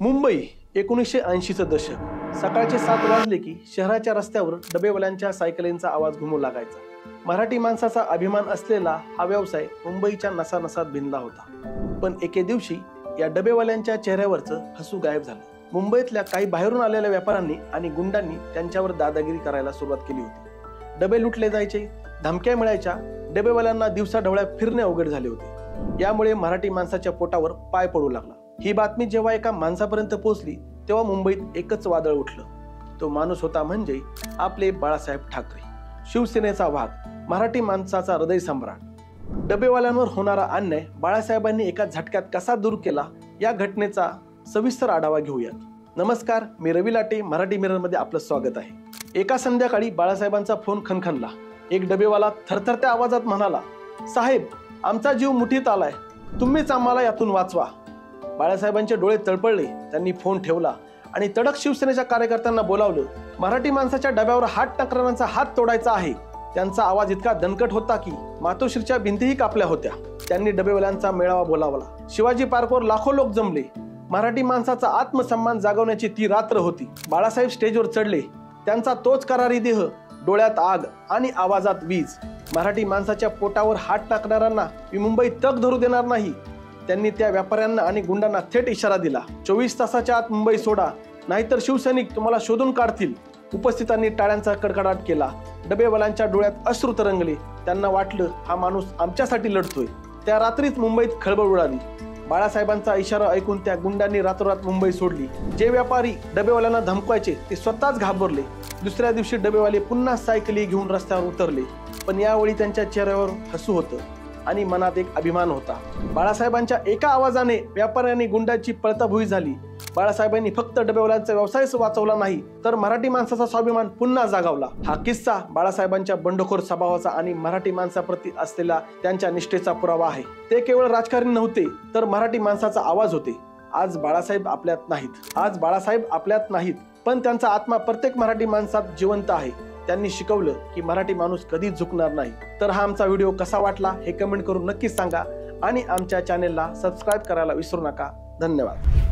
मुंबई 1980चं दशक। सकाळचे 7 वाजले की शहराच्या रस्त्यावर डबेवाल्यांच्या सायकलींचा आवाज घुमू लागायचा। मराठी माणसाचा अभिमान असलेला हा व्यवसाय मुंबईच्या नसानसात भिनला होता। पण एके दिवशी या डबेवाल्यांच्या चेहऱ्यावरचं हसू गायब झालं। मुंबईतल्या काही बाहेरून आलेल्या व्यापाऱ्यांनी आणि गुंडांनी त्यांच्यावर दादागिरी करायला सुरुवात केली होती। डबे लुटले जायचे, धमक्या मिळायच्या, डबेवाल्यांना दिवसा ढवळ्या फिरणे अवघड झाले होते। यामुळे मराठी माणसाच्या पोटावर पाय पडू लागला। ही बातमी जेव्हा एका माणसापर्यंत पोहोचली तेव्हा मुंबईत एकच वादळ उठलं। तो माणूस होता म्हणजे आपले बाळासाहेब ठाकरे, शिवसेनेचा वाघ, मराठी माणसाचा हृदय सम्राट। डबेवाल्यांवर होणारा अन्याय बाळासाहेबांनी एका झटक्यात कसा दूर केला या घटनेचा सविस्तर आढावा घेऊयात। नमस्कार, मी रवी लाटे, मराठी मिरर मध्ये आपलं स्वागत आहे। एका संध्याकाळी बाळासाहेबांचा फोन खणखणला। एक डबेवाला थरथरत्या आवाजात म्हणाला, साहेब, आमचा जीव मुठीत आलाय, तुम्हीच आम्हाला यातून वाचवा। बाळासाहेबांचे डोळे तळपळले। त्यांनी फोन ठेवला आणि तडक शिवसेनेच्या कार्यकर्त्यांना बोलावलं। मराठी माणसाच्या डब्यावर हात टाकणाऱ्यांचा हात तोडायचा आहे। त्यांचा आवाज इतका दणकट होता की मातोश्रीच्या भिंतीही कापल्या होत्या। त्यांनी डबेवाल्यांचा मेळावा बोलावला। शिवाजी पार्कवर लाखो लोक जमले। मराठी माणसाचा आत्मसन्मान जागवण्याची ती रात्र होती। बाळासाहेब स्टेजवर चढले। त्यांचा तोच करारी देह, डोळ्यात आग आणि आवाजात वीज। मराठी माणसाच्या पोटावर हात टाकणाऱ्यांना मी मुंबईत तग धरू देणार नाही। त्यांनी त्या व्यापाऱ्यांना आणि गुंडांना थेट इशारा दिला, 24 तासाच्या आत मुंबई सोडा, नाहीतर शिवसैनिक तुम्हाला शोधून काढतील। उपस्थितांनी टाळ्यांचा कडकडाट केला। डबेवाल्यांच्या डोळ्यात अश्रू तरंगले। त्यांना वाटलं, हा माणूस आमच्यासाठी लढतोय। त्या रात्रीच मुंबईत खळबळ उडाली। बाळासाहेबांचा इशारा ऐकून त्या गुंडांनी रातोरात मुंबई सोडली। जे व्यापारी डबेवाल्यांना धमकायचे ते स्वतःच घाबरले। दुसऱ्या दिवशी डबेवाले पुन्हा सायकली घेऊन रस्त्यावर उतरले, पण यावेळी त्यांच्या चेहऱ्यावर हसू होतं आणि मनात एक अभिमान होता। बाळासाहेबांच्या एका आवाजाने व्यापाऱ्यांनी गुंडांची पळताभुई झाली। बाळासाहेबांनी फक्त डबेवाल्यांचा व्यवसायच वाचवला नाही, तर मराठी माणसाचा स्वाभिमान पुन्हा जागावला। हा किस्सा बाळासाहेबांच्या बंडखोर स्वभावाचा आणि मराठी माणसाप्रती असलेला त्यांच्या निष्ठेचा पुरावा आहे। ते केवळ राजकारणी नव्हते, तर मराठी माणसाचा आवाज होते। आज बाळासाहेब आपल्यात नाहीत, पण त्यांचा आत्मा प्रत्येक मराठी माणसात जिवंत आहे। त्यांनी शिकवलं की मराठी माणूस कधीच झुकणार नाही। तर हा आमचा व्हिडिओ कसा वाटला हे कमेंट करून नक्कीच सांगा आणि आमच्या चॅनेलला सबस्क्राईब करायला विसरू नका। धन्यवाद।